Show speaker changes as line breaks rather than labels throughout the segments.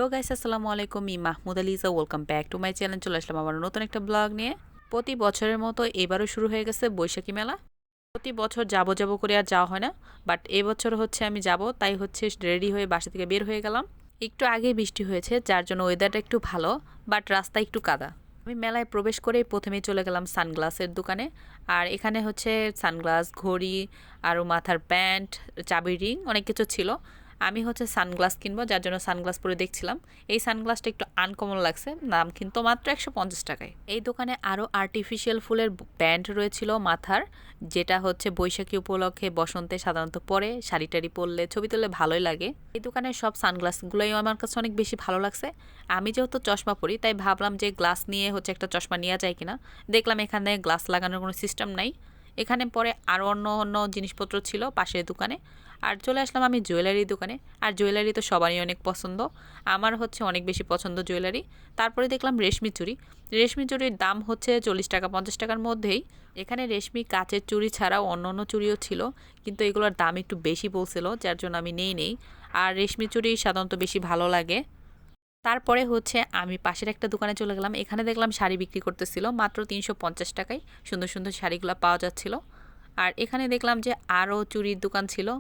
Hello guys, আসসালামু আলাইকুম। Mahmud Aliza, welcome back to my channel. চলে আসলাম আবার নতুন একটা ব্লগ নিয়ে। প্রতি বছরের মতো এবারও শুরু হয়ে গেছে বৈশাখী মেলা। প্রতি বছর যাবো যাবো করে আর যাওয়া হয় না, বাট এবছর হচ্ছে আমি যাব, তাই হচ্ছে রেডি হয়ে বাসা থেকে বের হয়ে গেলাম। একটু আগে বৃষ্টি হয়েছে, যার জন্য ওয়েদারটা একটু ভালো, বাট রাস্তা একটু কাদা। আমি মেলায় প্রবেশ করেই প্রথমেই চলে গেলাম সানগ্লাসের দোকানে। আর এখানে হচ্ছে সানগ্লাস, ঘড়ি, আরও মাথার ব্যান্ড, চাবি রিং, অনেক কিছু ছিল। আমি হচ্ছে সানগ্লাস কিনবো, যার জন্য সানগ্লাস পরে দেখছিলাম। এই সানগ্লাসটা একটু আনকমন লাগছে, দাম কিন্তু মাত্র 150 টাকায়। এই দোকানে আরও আর্টিফিশিয়াল ফুলের ব্যান্ড রয়েছিল মাথার, যেটা হচ্ছে বৈশাখী উপলক্ষে বসন্তে সাধারণত পরে শাড়ি টাড়ি পরলে ছবি তুললে ভালোই লাগে। এই দোকানের সব সানগ্লাসগুলোই আমার কাছে অনেক বেশি ভালো লাগছে। আমি যেহেতু চশমা পরি, তাই ভাবলাম যে গ্লাস নিয়ে হচ্ছে একটা চশমা নেওয়া যায় কিনা। দেখলাম এখানে গ্লাস লাগানোর কোনো সিস্টেম নাই। এখানে পরে আরও অন্য অন্য জিনিসপত্র ছিল পাশের দোকানে। আর চলে আসলাম আমি জুয়েলারি দোকানে। আর জুয়েলারি তো সবারই অনেক পছন্দ, আমার হচ্ছে অনেক বেশি পছন্দ জুয়েলারি। তারপরে দেখলাম রেশমি চুড়ি। রেশমি চুড়ির দাম হচ্ছে 40 টাকা 50 টাকার মধ্যেই। এখানে রেশমি কাচের চুড়ি ছাড়াও অন্য অন্য চুড়িও ছিল, কিন্তু এগুলোর দাম একটু বেশি বলছিল, যার জন্য আমি নেই। আর রেশমি চুড়ি সাধারণত বেশি ভালো লাগে। তারপরে হচ্ছে আমি পাশের একটা দোকানে চলে গেলাম। এখানে দেখলাম শাড়ি বিক্রি করতেছিল মাত্র 350 টাকায়। সুন্দর সুন্দর শাড়িগুলো পাওয়া যাচ্ছিল। আর এখানে দেখলাম যে আরও চুড়ির দোকান ছিল,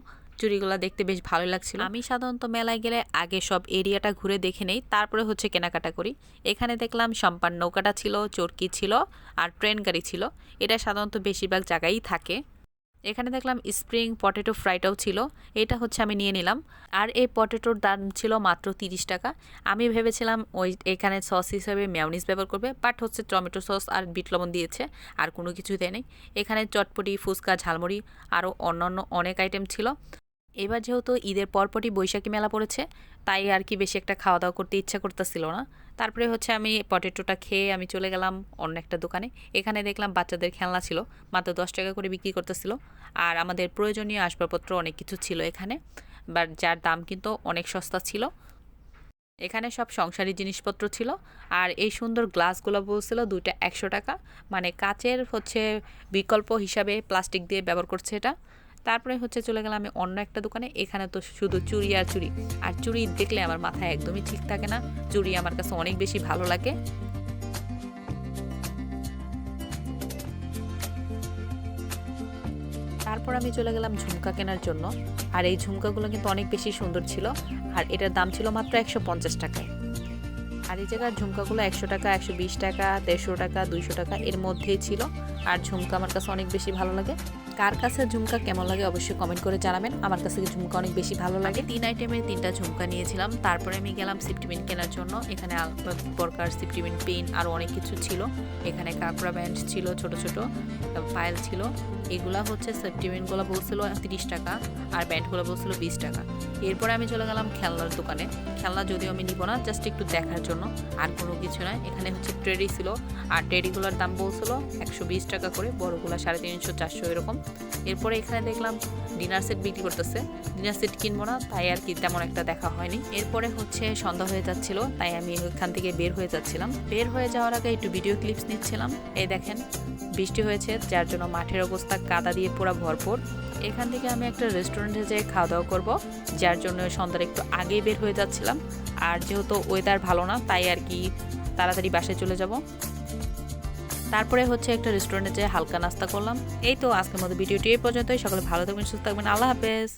চুড়িগুলো দেখতে বেশ ভালো লাগছিল। আমি সাধারণত মেলায় গেলে আগে সব এরিয়াটা ঘুরে দেখে নেই, তারপরে হচ্ছে কেনাকাটা করি। এখানে দেখলাম সম্পান নৌকাটা ছিল, চরকি ছিল, আর ট্রেন গাড়ি ছিল। এটা সাধারণত বেশিরভাগ জায়গায়ই থাকে। এখানে দেখলাম স্প্রিং পটেটো ফ্রাইটাও ছিল, এটা হচ্ছে আমি নিয়ে নিলাম। আর এই পটেটোর দাম ছিল মাত্র 30 টাকা। আমি ভেবেছিলাম এখানে সস হিসেবে মেয়োনিজ ব্যবহার করবে, বাট হচ্ছে টমেটো সস আর বিট লবণ দিয়েছে, আর কোনো কিছু দেয় নেই। এখানে চটপটি, ফুচকা, ঝালমুড়ি, আরও অন্যান্য অনেক আইটেম ছিল। এবার যেহেতু ঈদের পরপরই বৈশাখী মেলা পড়েছে, তাই আর কি বেশি একটা খাওয়া দাওয়া করতে ইচ্ছা করতেছিল না। তারপরে হচ্ছে আমি পটেটোটা খেয়ে আমি চলে গেলাম অন্য একটা দোকানে। এখানে দেখলাম বাচ্চাদের খেলনা ছিল, মাত্র 10 টাকা করে বিক্রি করতেছিল। আর আমাদের প্রয়োজনীয় আসবাবপত্র অনেক কিছু ছিল এখানে, বাট যার দাম কিন্তু অনেক সস্তা ছিল। এখানে সব সংসারী জিনিসপত্র ছিল। আর এই সুন্দর গ্লাসগুলো বলছিল দুইটা 100 টাকা, মানে কাচের হচ্ছে বিকল্প হিসাবে প্লাস্টিক দিয়ে ব্যবহার করছে এটা। তারপরে হচ্ছে চলে গেলাম আমি অন্য একটা দোকানে। এখানে তো শুধু চুড়ি আর চুড়ি, আর চুড়ি দেখলে আমার মাথায় একদমই ঠিক থাকে না। চুড়ি আমার কাছে অনেক বেশি ভালো লাগে। তারপর আমি চলে গেলাম ঝুমকা কেনার জন্য। আর এই ঝুমকাগুলো কিন্তু অনেক বেশি সুন্দর ছিল, আর এটার দাম ছিল মাত্র 150 টাকায়। আর এই জায়গার ঝুমকাগুলো 100 টাকা, 120 টাকা, 150 টাকা, 200 টাকা এর মধ্যেই ছিল। আর ঝুমকা আমার কাছে অনেক বেশি ভালো লাগে। কার কাছে ঝুমকা কেমন লাগে অবশ্যই কমেন্ট করে জানাবেন। আমার কাছে ঝুমকা অনেক বেশি ভালো লাগে। 3 আইটেমের 3টা ঝুমকা নিয়েছিলাম। তারপরে আমি গেলাম সিফটিপিন কেনার জন্য। এখানে আলাদা প্রকার সিফটিপিন, পিন, আরও অনেক কিছু ছিল। এখানে কাঁকড়া ব্যান্ড ছিল, ছোট ছোট পায়েল ছিল। এগুলা হচ্ছে সিফটিপিনগুলো বলছিল 30 টাকা, আর ব্যান্ডগুলো বলছিল 20 টাকা। এরপরে আমি চলে গেলাম খেলনার দোকানে। খেলনা যদিও আমি নিব না, জাস্ট একটু দেখার জন্য, আর কোনো কিছু নয়। এখানে হচ্ছে টেডি ছিল, আর টেডিগুলোর দাম বলছিল 120 টাকা করে, বড়গুলো 350 400 এরকম। এরপরে এখানে দেখলাম ডিনার সেট বিক্রি করতেছে। ডিনার সেট কিনবো না, তাই আর কি তেমন একটা দেখা হয়নি। এরপরে হচ্ছে সন্ধ্যা হয়ে যাচ্ছিল, তাই আমি ওইখান থেকে বের হয়ে যাচ্ছিলাম। বের হয়ে যাওয়ার আগে একটু ভিডিও ক্লিপস নিচ্ছিলাম। এই দেখেন বৃষ্টি হয়েছে, যার জন্য মাঠের অবস্থা কাদা দিয়ে পুরো ভরপুর। এখান থেকে আমি একটা রেস্টুরেন্টে যেয়ে খাওয়া দাওয়া করবো, যার জন্য সন্ধ্যার একটু আগেই বের হয়ে যাচ্ছিলাম। আর যেহেতু ওয়েদার ভালো না, তাই আর কি তাড়াতাড়ি বাসায় চলে যাব। তারপরে হচ্ছে একটা রেস্টুরেন্টে যেয়ে হালকা নাস্তা করলাম। এই তো আজকের মতো ভিডিওটি এই পর্যন্তই। সকলে ভালো থাকবেন, সুস্থ থাকবেন। আল্লাহ হাফেজ।